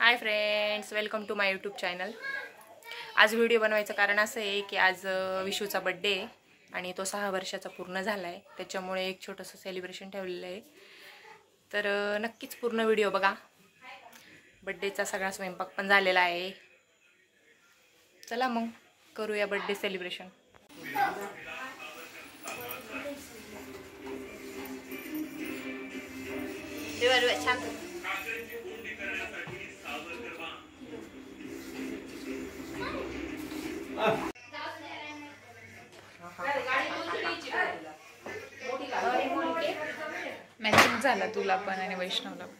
High friends, welcome to my YouTube channel. आज video बनवायचं कारण असं आहे की आज विशूचा बर्थडे आहे आणि तो 6 वर्षाचा पूर्ण झाला आहे, त्याच्यामुळे एक छोटंसं सेलिब्रेशन ठेवलेलं आहे। तर नक्कीच पूर्ण व्हिडिओ बघा। बर्थडेचा सगळा स्वयंपाक पण झालेला आहे। चला मग करूया बर्थडे सेलिब्रेशन। छान मॅचिंग झाला तुला पण आणि वैष्णवला पण।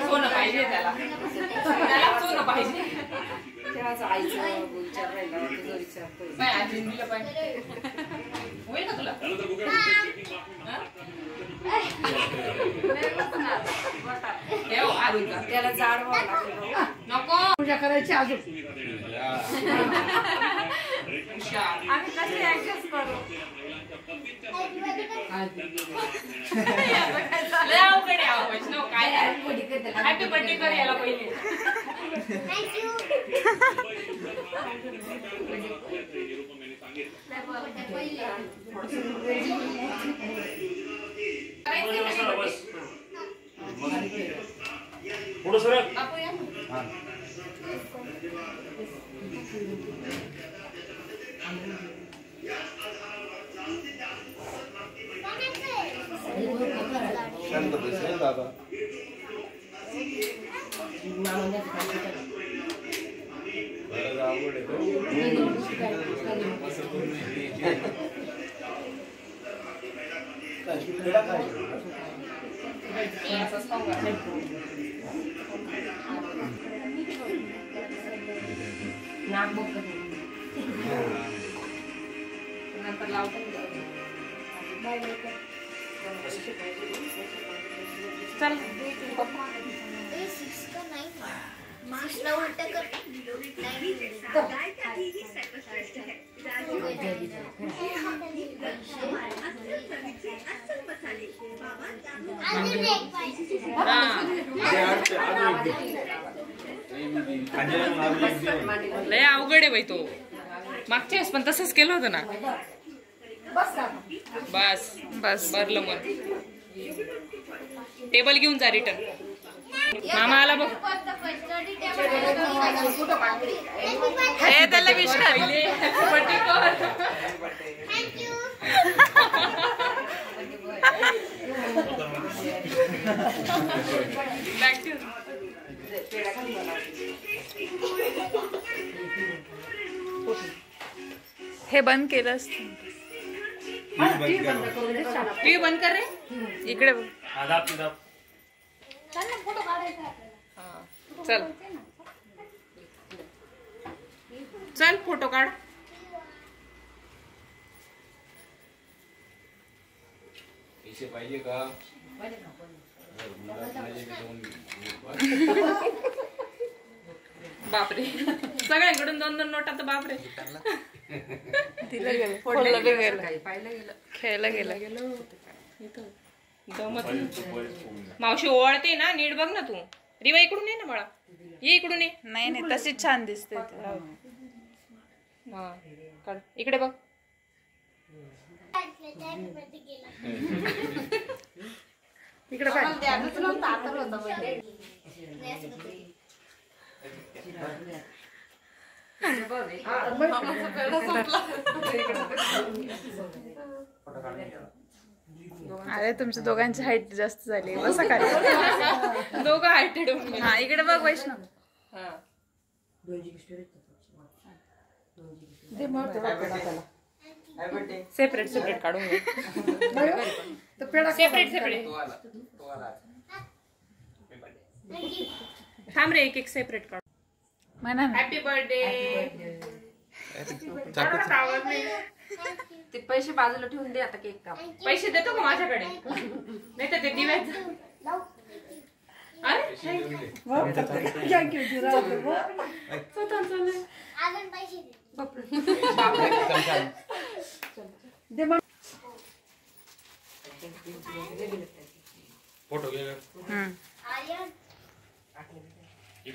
सोनं पाहिजे त्याला, सोनं पाहिजे। होईल का तुला? त्याला जाड नको पूजा करायची अजून। आम्ही कसे ऍडजस्ट करू? हॅपी बर्थडे कर याला पहिले। पुढे सरक। शांत बस रे बाबा। बरं आवड आहे नंतर लावतो। चल लय अवघड आहे बाई तो। मागच्या वेळेस पण तसंच केलं होतं ना। बस बस भरलं मग। टेबल घेऊन जा रिटर्न। मामा आला बघ। हे त्याला विश कर पहिले। बर्थडे कर। बॅक टू हे बंद केलंस? टीव्ही बंद कर रे। इकडे बघ। चल चल फोटो काढ। पैसे पाहिजे का? बापरे, सगळ्यांकडून 2-2 नोटा तर बापरे। तिला गेलं, फोडला बी गेलं, खेळला गेलं। मावशी ओवाळते ना, नीट बघ ना तू। रिवा इकडून ये ना बाळा, ये इकडून ये। नाही तशीच छान दिसते। हा काढ, इकडे बघ। इकडे काय अरे तुमच्या दोघांची हाईट जास्त झाली। बसा काय दोघं हाईटेड। हा इकडे बघ वैष्णव। हा सेपरेट सेपरेट काढून घे. सेपरेट सेपरेट थांब रे, एक एक सेपरेट काढ. Happy birthday. आवाज नाही. ते पैसे बाजूला ठेवून दे आता केक काप. पैसे देतो का माझ्याकडे? नाही तर ते दिव्याचं. फोटो घे.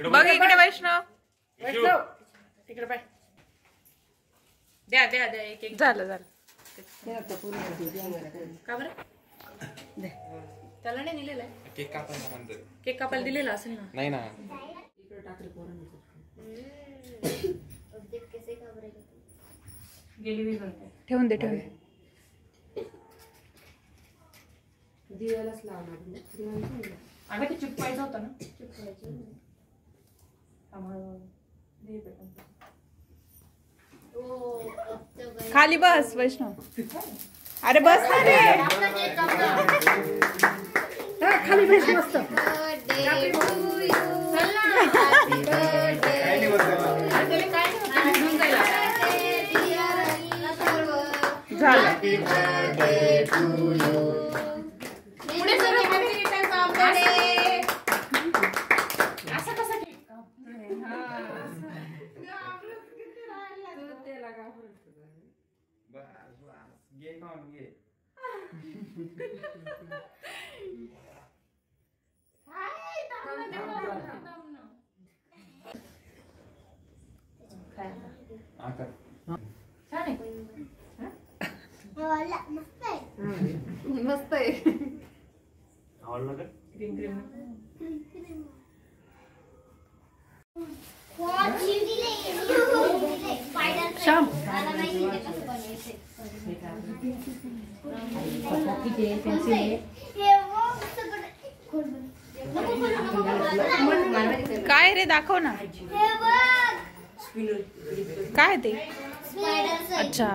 बघ इकडे वैष्णव. तिकडे पाय. द्या द्या द्या एक एक. झालं झालं. का बरं? त्याला नाही दिलेलं आहे. केक कापायला म्हणतोय. केक कापायला दिलेला असेल ना. नाही ना. ठेवून दे ठेवून दे. दिव्यालाच लावणार. अगं ते चिपकायचं होतं ना. खाली बस वैष्णव. अरे बस ना रे. खाली बस मस्त. मस्त आहे. श्याम काय रे दाखव ना. काय ते? अच्छा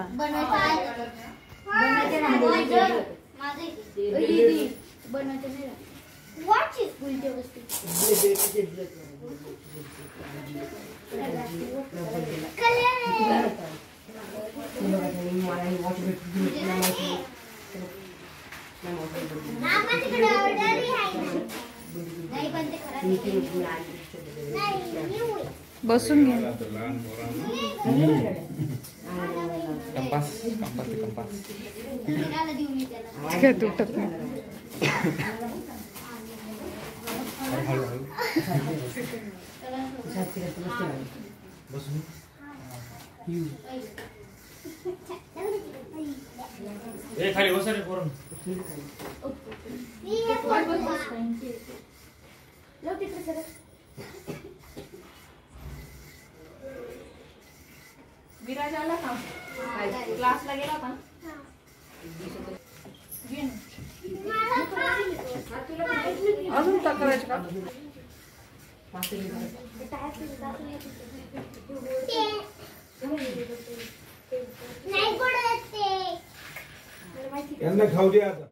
बसून घे. काय तुटत नाही. खाली बसा रे पोरं. विराज आला का? क्लासला गेला होता. अजून तक्रार का? यांना खाऊ दे आता.